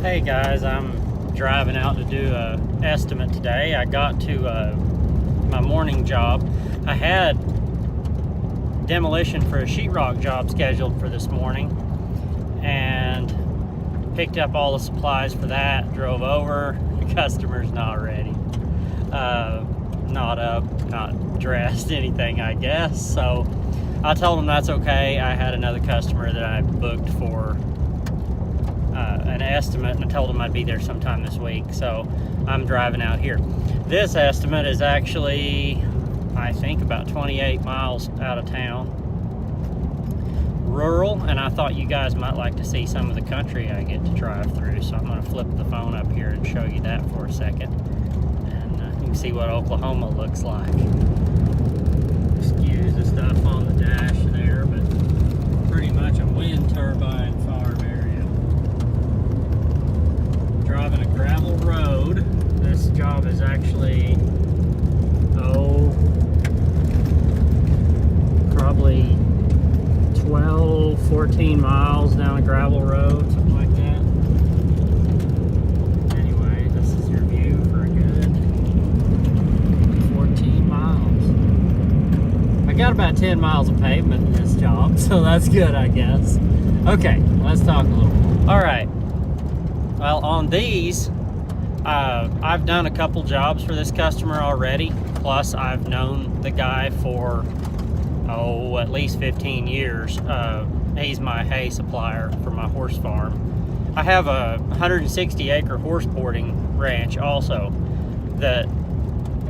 Hey guys, I'm driving out to do a estimate today. I got to my morning job. I had demolition for a sheetrock job scheduled for this morning and picked up all the supplies for that, drove over. The customer's not ready, not up, not dressed, anything I guess. So I told him that's okay. I had another customer that I booked for an estimate, and I told him I'd be there sometime this week, so I'm driving out here. This estimate is actually, I think, about 28 miles out of town, rural, and I thought you guys might like to see some of the country I get to drive through, so I'm going to flip the phone up here and show you that for a second, and you can see what Oklahoma looks like. Excuse the stuff on the dash there, but pretty much a wind turbine farm area. Driving a gravel road. This job is actually, probably 12, 14 miles down a gravel road, something like that. Anyway, this is your view for a good 14 miles. I got about 10 miles of pavement in this job, so that's good, I guess. Okay, let's talk a little more. All right. Well, on these, I've done a couple jobs for this customer already. Plus, I've known the guy for, at least 15 years. He's my hay supplier for my horse farm. I have a 160-acre horse boarding ranch also that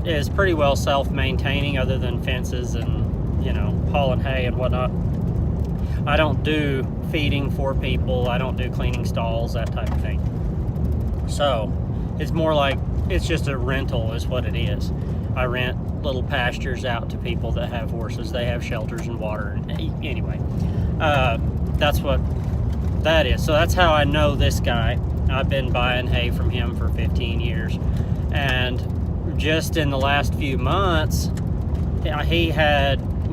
is pretty well self-maintaining other than fences and, hauling hay and whatnot. I don't do feeding for people. I don't do cleaning stalls, that type of thing. So it's more like it's just a rental is what it is. I rent little pastures out to people that have horses. They have shelters and water. Anyway, that's what that is. So that's how I know this guy. I've been buying hay from him for 15 years. And just in the last few months, we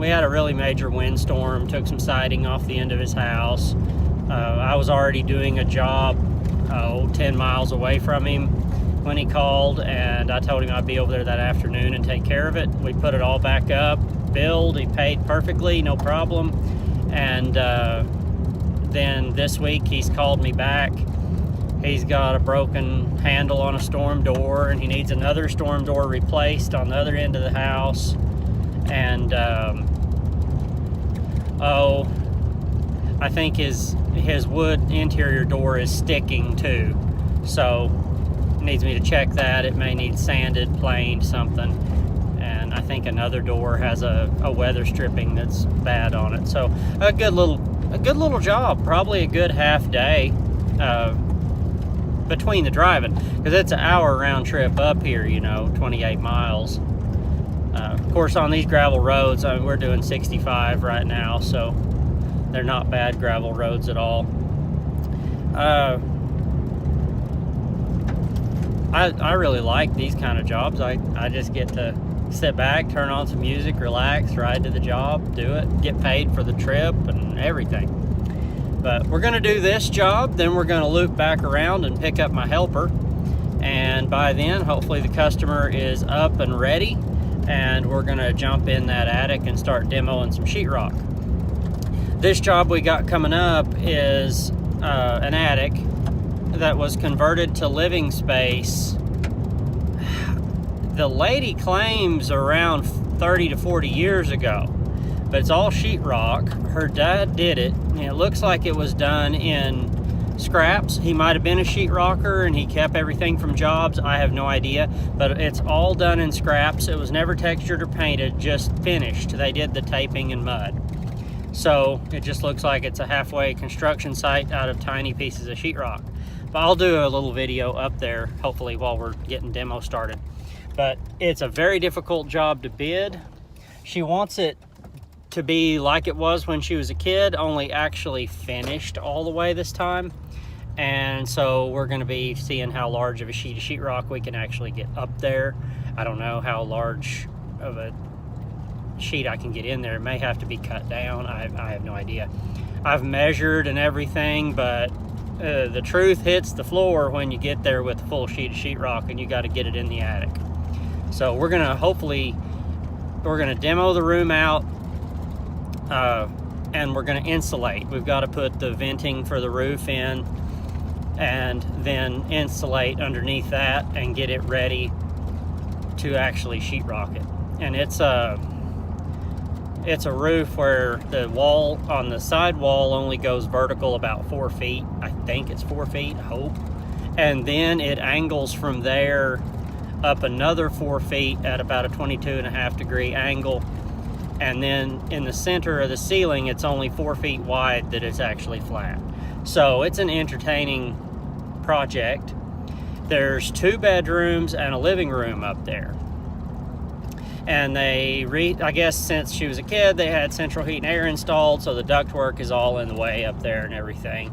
had a really major windstorm, took some siding off the end of his house. I was already doing a job 10 miles away from him when he called, and I told him I'd be over there that afternoon and take care of it. We put it all back up, billed, he paid perfectly, no problem. And then this week he's called me back. He's got a broken handle on a storm door, and he needs another storm door replaced on the other end of the house. And I think his wood interior door is sticking too, so needs me to check that. It may need sanded, planed, something. And I think another door has a weather stripping that's bad on it. So a good little job, probably a good half day between the driving, because it's an hour round trip up here, 28 miles. Of course, on these gravel roads, we're doing 65 right now, so they're not bad gravel roads at all. I really like these kind of jobs. I just get to sit back, turn on some music, relax, ride to the job, do it, get paid for the trip and everything. But we're going to do this job, then we're going to loop back around and pick up my helper. And by then, hopefully the customer is up and ready, and we're going to jump in that attic and start demoing some sheetrock. This job we got coming up is an attic that was converted to living space. The lady claims around 30 to 40 years ago, but it's all sheetrock. Her dad did it, and it looks like it was done in scraps. He might have been a sheetrocker and he kept everything from jobs. I have no idea, but it's all done in scraps. It was never textured or painted, just finished. They did the taping in mud. So it just looks like it's a halfway construction site out of tiny pieces of sheetrock. But I'll do a little video up there, hopefully, while we're getting demo started. But it's a very difficult job to bid. She wants it to be like it was when she was a kid, only actually finished all the way this time. And so we're going to be seeing how large of a sheet of sheetrock we can actually get up there. I don't know how large of a sheet I can get in there. It may have to be cut down. I have no idea. I've measured and everything, but the truth hits the floor when you get there with a full sheet of sheetrock and you got to get it in the attic. So we're gonna demo the room out, and we're gonna insulate. We've got to put the venting for the roof in and then insulate underneath that and get it ready to actually sheetrock it. And it's a roof where the wall on the side wall only goes vertical about 4 feet. I think it's 4 feet, I hope. And then it angles from there up another 4 feet at about a 22.5 degree angle. And then in the center of the ceiling, it's only 4 feet wide that it's actually flat. So it's an entertaining project. There's 2 bedrooms and a living room up there. And I guess since she was a kid, they had central heat and air installed, so the ductwork is all in the way up there and everything.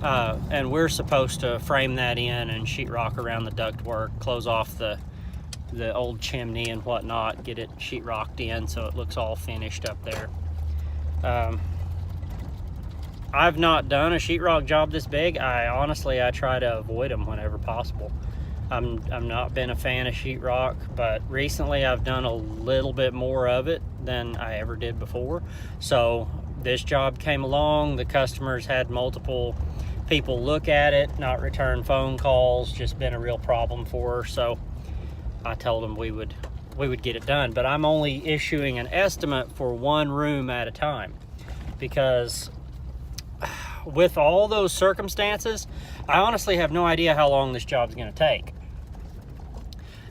And we're supposed to frame that in and sheetrock around the ductwork, close off the old chimney and whatnot, get it sheetrocked in so it looks all finished up there. I've not done a sheetrock job this big. Honestly, I try to avoid them whenever possible. I'm not been a fan of sheetrock, but recently I've done a little bit more of it than I ever did before. So this job came along, the customers had multiple people look at it, not return phone calls, just been a real problem for her. So I told them we would get it done, but I'm only issuing an estimate for 1 room at a time, because with all those circumstances, I honestly have no idea how long this job is going to take.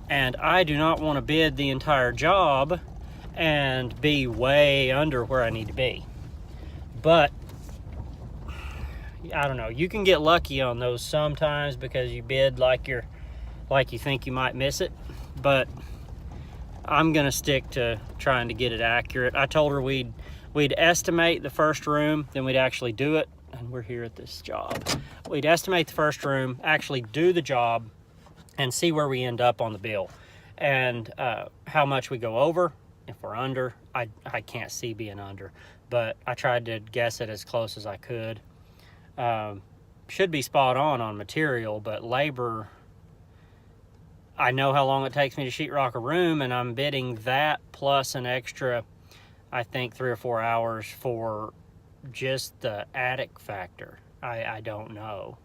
And I do not want to bid the entire job and be way under where I need to be. But I don't know, you can get lucky on those sometimes because you bid like you think you might miss it. But I'm gonna stick to trying to get it accurate. I told her we'd estimate the first room, then we'd actually do it. And we're here at this job. We'd estimate the first room, actually do the job, and see where we end up on the bill, and how much we go over. If we're under, I can't see being under, but I tried to guess it as close as I could. Should be spot on material, but labor, I know how long it takes me to sheetrock a room, and I'm bidding that plus an extra, I think 3 or 4 hours for just the attic factor. I don't know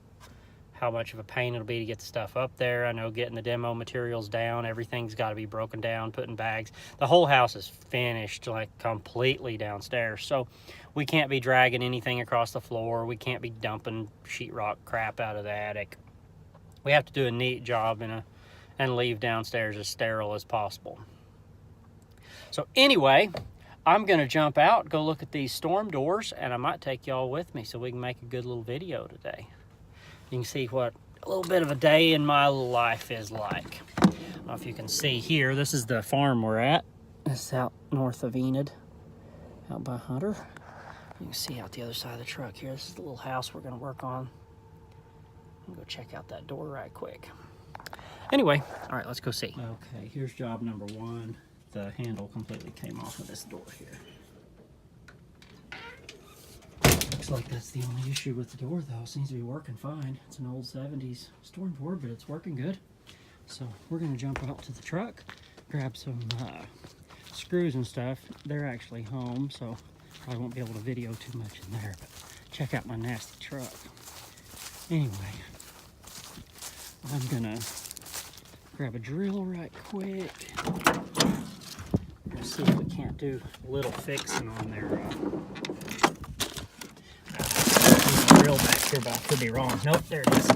how much of a pain it'll be to get the stuff up there. I know getting the demo materials down, everything's got to be broken down, put in bags. The whole house is finished like completely downstairs, so we can't be dragging anything across the floor. We can't be dumping sheetrock crap out of the attic. We have to do a neat job and leave downstairs as sterile as possible. So anyway, I'm gonna jump out, go look at these storm doors, and I might take y'all with me so we can make a good little video today. You can see what a little bit of a day in my life is like. I don't know if you can see here, this is the farm we're at. It's out north of Enid, out by Hunter. You can see out the other side of the truck here. This is the little house we're gonna work on. I'm gonna go check out that door right quick. Anyway, all right, let's go see. Okay, here's job number 1. The handle completely came off of this door here. Looks like that's the only issue with the door though. It seems to be working fine. It's an old 70s storm door, but it's working good. So we're gonna jump out to the truck, grab some screws and stuff. They're actually home, so I won't be able to video too much in there, but check out my nasty truck. Anyway, I'm gonna grab a drill right quick. Let's see if we can't do a little fixing on their drill back here, but I could be wrong. Nope, there it is.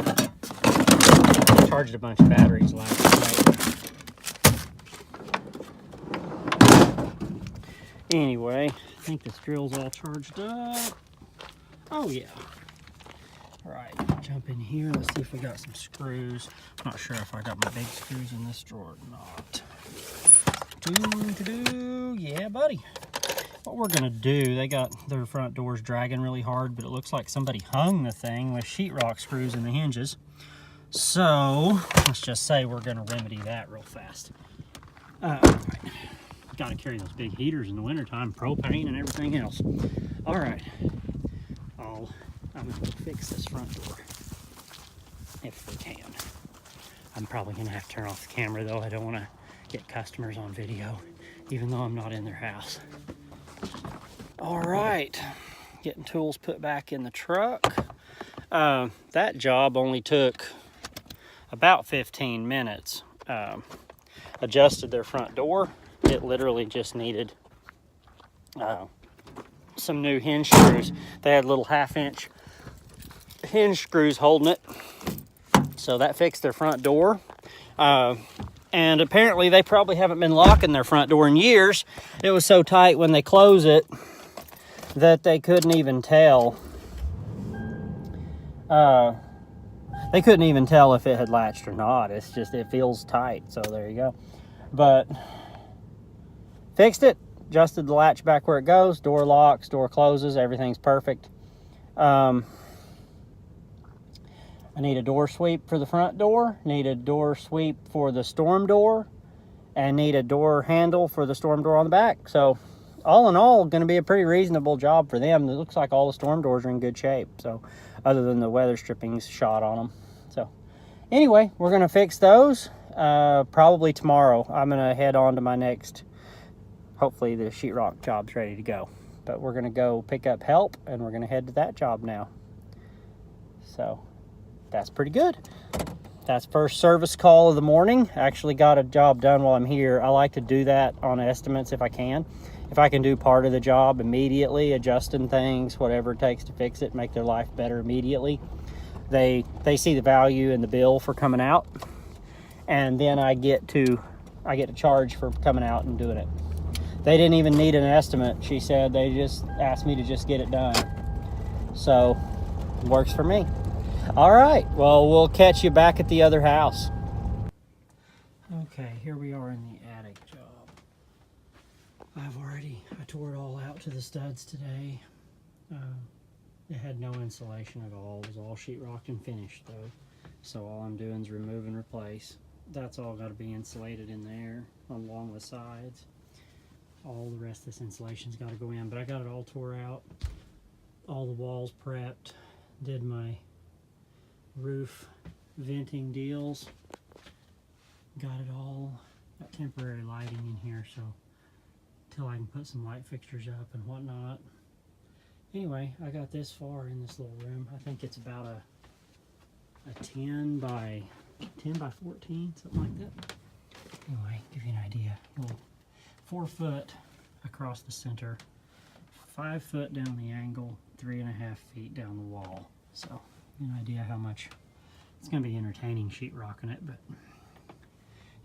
Charged a bunch of batteries last night. Anyway, I think this drill's all charged up. Oh yeah. All right, jump in here. Let's see if we got some screws. I'm not sure if I got my big screws in this drawer or not. Yeah, buddy. What we're gonna do, they got their front doors dragging really hard, but it looks like somebody hung the thing with sheetrock screws in the hinges. So let's just say we're gonna remedy that real fast. All right. Gotta carry those big heaters in the wintertime, propane and everything else. All right. I'm gonna fix fix this front door if we can. I'm probably gonna have to turn off the camera though. I don't want to get customers on video, even though I'm not in their house. All right, getting tools put back in the truck. That job only took about 15 minutes. Adjusted their front door. It literally just needed some new hinge screws. They had little 1/2-inch hinge screws holding it. So that fixed their front door. And apparently they probably haven't been locking their front door in years. It was so tight when they close it that they couldn't even tell. They couldn't even tell if it had latched or not. It's just, it feels tight. So there you go. But fixed it, adjusted the latch back where it goes. Door locks, door closes, everything's perfect. I need a door sweep for the front door, need a door sweep for the storm door, and need a door handle for the storm door on the back. So all in all, going to be a pretty reasonable job for them. It looks like all the storm doors are in good shape. So other than the weather strippings shot on them. So anyway, we're going to fix those probably tomorrow. I'm going to head on to my next, hopefully the sheetrock job's ready to go. But we're going to go pick up help and we're going to head to that job now. So that's pretty good. That's first service call of the morning. Actually got a job done while I'm here. I like to do that on estimates if I can. If I can do part of the job immediately, adjusting things, whatever it takes to fix it, make their life better immediately, they see the value in the bill for coming out, and then I get to charge for coming out and doing it. They didn't even need an estimate. She said they just asked me to just get it done. So it works for me. All right, well, we'll catch you back at the other house. Okay, here we are in the attic job. I tore it all out to the studs today. It had no insulation at all. It was all sheetrocked and finished though. So all I'm doing is remove and replace. That's all got to be insulated in there along the sides. All the rest of this insulation's got to go in, but I got it all tore out. All the walls prepped. Did my roof venting deals. Got it all. Got temporary lighting in here, so till I can put some light fixtures up and whatnot. Anyway, I got this far in this little room. I think it's about a 10 by 14, something like that. Anyway, give you an idea. Little 4 foot across the center, 5 foot down the angle, 3.5 feet down the wall. So, an idea how much it's going to be entertaining sheetrocking it. But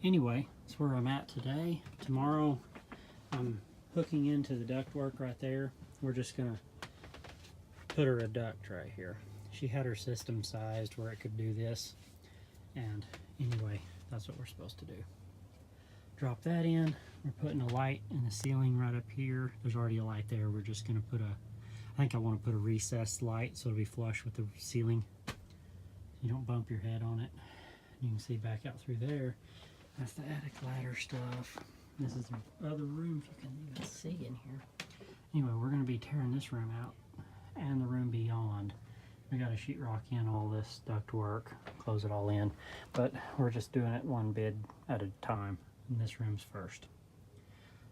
anyway, that's where I'm at today. Tomorrow, I'm hooking into the ductwork right there. We're just going to put her a duct right here. She had her system sized where it could do this. And anyway, that's what we're supposed to do. Drop that in. We're putting a light in the ceiling right up here. There's already a light there. We're just going to put I think I want to put a recessed light so it'll be flush with the ceiling. You don't bump your head on it. You can see back out through there. That's the attic ladder stuff. This is the other room, if you can even see in here. Anyway, we're going to be tearing this room out and the room beyond. We got to sheetrock in all this duct work, close it all in, but we're just doing it one bid at a time, and this room's first.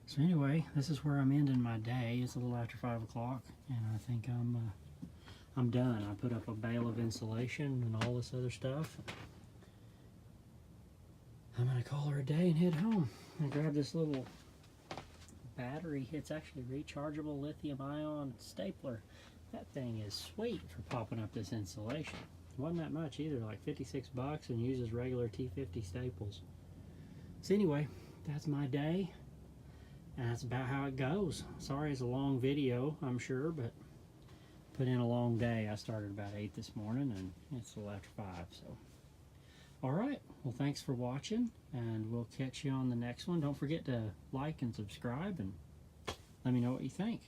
So anyway, this is where I'm ending my day. It's a little after 5 o'clock, and I think I'm done. I put up a bale of insulation and all this other stuff. I'm gonna call her a day and head home. I grabbed this little battery. It's actually rechargeable lithium-ion stapler. That thing is sweet for popping up this insulation. It wasn't that much either, like 56 bucks, and uses regular T50 staples. So anyway, that's my day. And that's about how it goes. Sorry it's a long video, I'm sure, but put in a long day. I started about 8 this morning, and it's a little after 5, so. All right, well, thanks for watching, and we'll catch you on the next one. Don't forget to like and subscribe, and let me know what you think.